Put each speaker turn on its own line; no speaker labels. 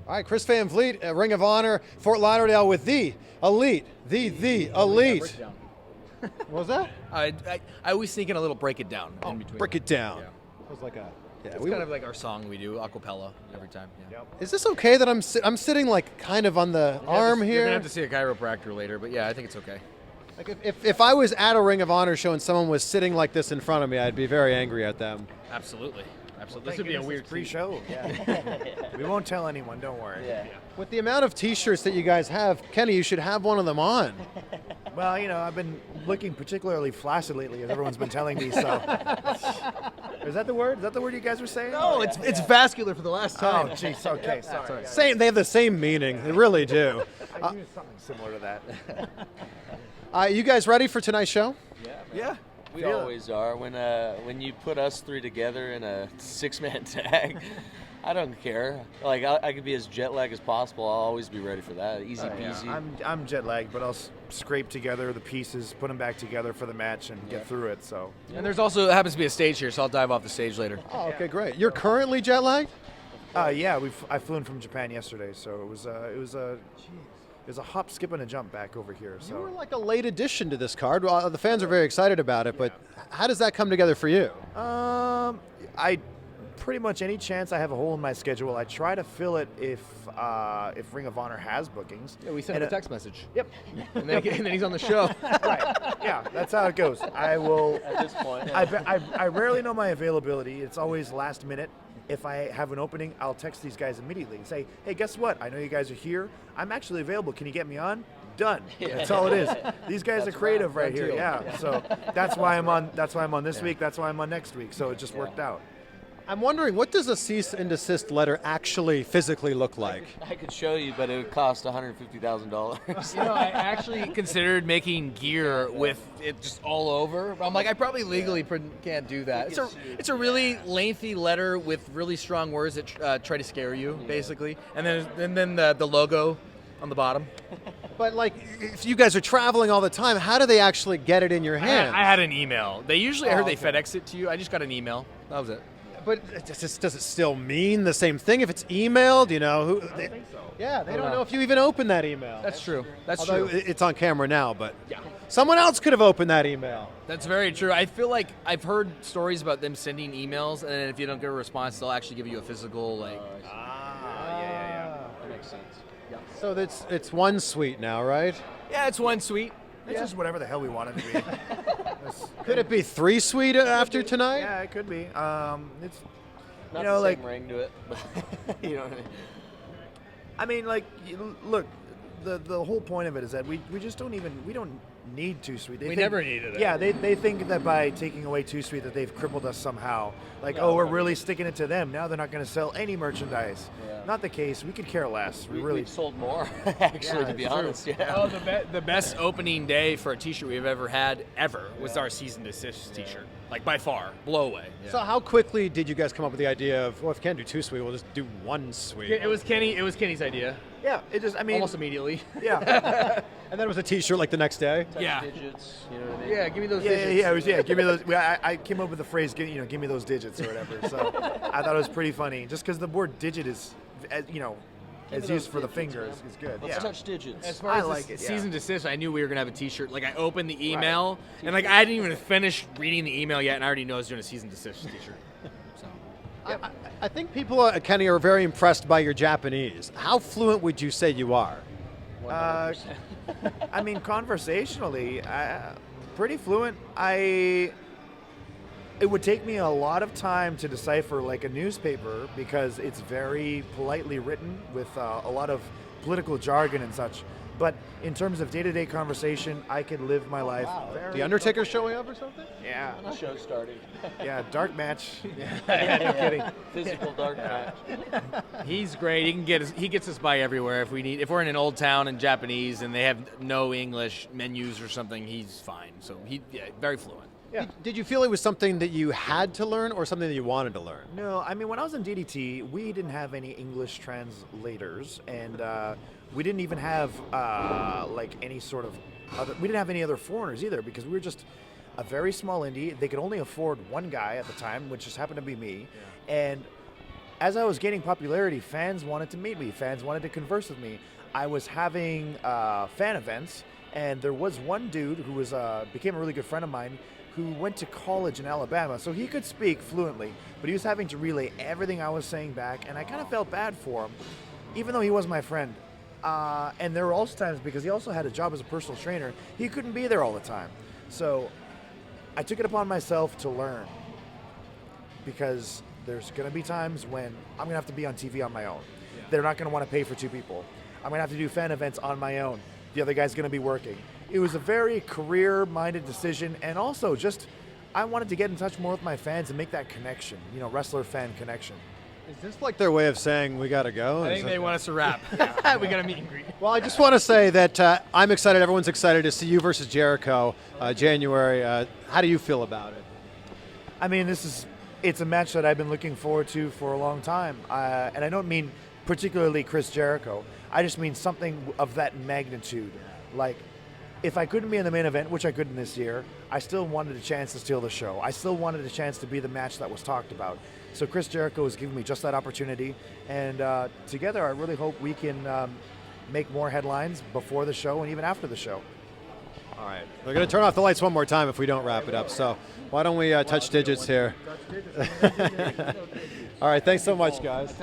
All right, Chris Van Vliet, Ring of Honor, Fort Lauderdale with the Elite, the Elite. What was that?
I always sneak in a little break it down in between.
Break it down.
Yeah.
It was like a. Yeah,
It's kind of like our song we do, a cappella, every time. Yeah.
Is this okay that I'm sitting like kind of on the arm
You're
here?
gonna have to see a chiropractor later, but yeah, I think it's okay.
Like if I was at a Ring of Honor show and someone was sitting like this in front of me, I'd be very angry at them.
Absolutely. Absolutely.
This
This would be a weird
pre-show. Yeah. We won't tell anyone. Don't worry.
Yeah.
With the amount of T-shirts that you guys have, Kenny, you should have one of them on.
Well, I've been looking particularly flaccid lately, as everyone's been telling me. So, is that the word? Is that the word you guys were saying?
No, it's vascular for the last
Oh,
time.
jeez. Okay. Sorry.
Same. They have the same meaning. They really do.
I knew something similar to that.
You guys ready for tonight's show?
Yeah.
We
Feel it.
always are. When you put us three together in a 6-man tag, I don't care. Like I could be as jet lagged as possible. I'll always be ready for that. Easy peasy.
I'm jet lagged, but I'll scrape together the pieces, put them back together for the match, and get through it. So.
And there's also happens to be a stage here, so I'll dive off the stage later.
Oh, okay, great. You're currently jet lagged?
Yeah. I flew in from Japan yesterday, so it was a hop, skip, and a jump back over here. So.
You were like a late addition to this card. Well, the fans are very excited about it, but how does that come together for you?
I pretty much any chance I have a hole in my schedule, I try to fill it if Ring of Honor has bookings.
Yeah, we sent him a text message.
Yep.
And then he's on the show.
Right. Yeah, that's how it goes. I will.
At this point.
I rarely know my availability. It's always last minute. If I have an opening, I'll text these guys immediately and say, "Hey, guess what? I know you guys are here. I'm actually available. Can you get me on?" Done. That's all it is. These guys are creative right here. Yeah. So that's why I'm on. That's why I'm on this week. That's why I'm on next week. So it just worked out.
I'm wondering, what does a cease and desist letter actually physically look like?
I could show you, but it would cost $150,000.
I actually considered making gear with it just all over. I'm like, I probably legally can't do that. It's a really lengthy letter with really strong words that try to scare you, basically, and then the logo on the bottom.
But like, if you guys are traveling all the time, how do they actually get it in your hand?
I had an email. I heard they FedEx it to you. I just got an email. That was it.
But does it still mean the same thing if it's emailed?
I think so.
Yeah, they don't know if you even opened that email.
That's true. That's
Although
true.
it's on camera now, but
Yeah.
someone else could have opened that email.
That's very true. I feel like I've heard stories about them sending emails, and then if you don't get a response, they'll actually give you a physical, like.
Yeah.
That makes sense.
So it's one suite now, right?
Yeah, it's one suite.
It's just whatever the hell we want it to be.
Could it be 3 suite after tonight?
Yeah, it could be. It's
Not
know,
the
like
same ring to it, but you know what I mean.
look, the whole point of it is that we just don't need 2 suite.
We never needed it.
Yeah, they think that by taking away 2 suite that they've crippled us somehow. Like, we're really sticking it to them. Now they're not going to sell any merchandise.
Yeah.
Not the case. We could care less.
We've sold more, actually, to be honest. Yeah.
Oh, the best opening day for a T-shirt we've ever had was our Season Desist T-shirt. Like, by far, blow away. Yeah.
So how quickly did you guys come up with the idea of, well, if we can't do 2 suite, we'll just do 1 suite?
It was Kenny's idea.
Yeah, it just,
Almost immediately.
yeah.
And then it was a T-shirt like the next day?
Yeah.
Digits, you know what I mean?
Yeah, give me those
Yeah,
digits.
give me those. I came up with the phrase, give me those digits or whatever. So I thought it was pretty funny, just because the word digit is, as
those
used for the
digits,
fingers,
man.
is good.
Let's
Yeah.
touch digits.
As far
I
as
like
the
it, yeah.
Season Desist, I knew we were going to have a T-shirt. Like, I opened the email, and like I didn't even finish reading the email yet, and I already know I was doing a Season Desist T-shirt. So.
I think people, Kenny, are very impressed by your Japanese. How fluent would you say you are?
I mean, conversationally, pretty fluent. It would take me a lot of time to decipher like a newspaper because it's very politely written with a lot of political jargon and such. But in terms of day-to-day conversation, I could live my life.
The Undertaker showing up or something?
Yeah,
The show started.
yeah, dark match. Yeah, no kidding.
Physical dark match.
He's great. He gets us by everywhere if we're in an old town in Japanese and they have no English menus or something. He's fine. So very fluent.
Yeah.
Did you feel it was something that you had to learn or something that you wanted to learn?
No, I mean, when I was in DDT, we didn't have any English translators, and we didn't even have like any sort of we didn't have any other foreigners either, because we were just a very small indie. They could only afford one guy at the time, which just happened to be me. And as I was gaining popularity, fans wanted to meet me. Fans wanted to converse with me. I was having fan events, and there was one dude who was became a really good friend of mine who went to college in Alabama, so he could speak fluently, but he was having to relay everything I was saying back, and I kind of felt bad for him, even though he was my friend. And there were also times, because he also had a job as a personal trainer, he couldn't be there all the time. So I took it upon myself to learn, because there's going to be times when I'm going to have to be on TV on my own. Yeah. They're not going to want to pay for two people. I'm going to have to do fan events on my own. The other guy's going to be working. It was a very career-minded decision, and also just I wanted to get in touch more with my fans and make that connection, wrestler-fan connection.
Is this like their way of saying we got to go?
I think they want us to wrap. We got to meet and greet.
Well, I just want to say that I'm excited. Everyone's excited to see you versus Jericho January. How do you feel about it?
I mean, it's a match that I've been looking forward to for a long time. And I don't mean particularly Chris Jericho. I just mean something of that magnitude. Like, if I couldn't be in the main event, which I couldn't this year, I still wanted a chance to steal the show. I still wanted a chance to be the match that was talked about. So Chris Jericho has given me just that opportunity. And together, I really hope we can make more headlines before the show and even after the show.
All right. They're going to turn off the lights one more time if we don't wrap it up. So why don't we touch digits here? All right. Thanks so much, guys.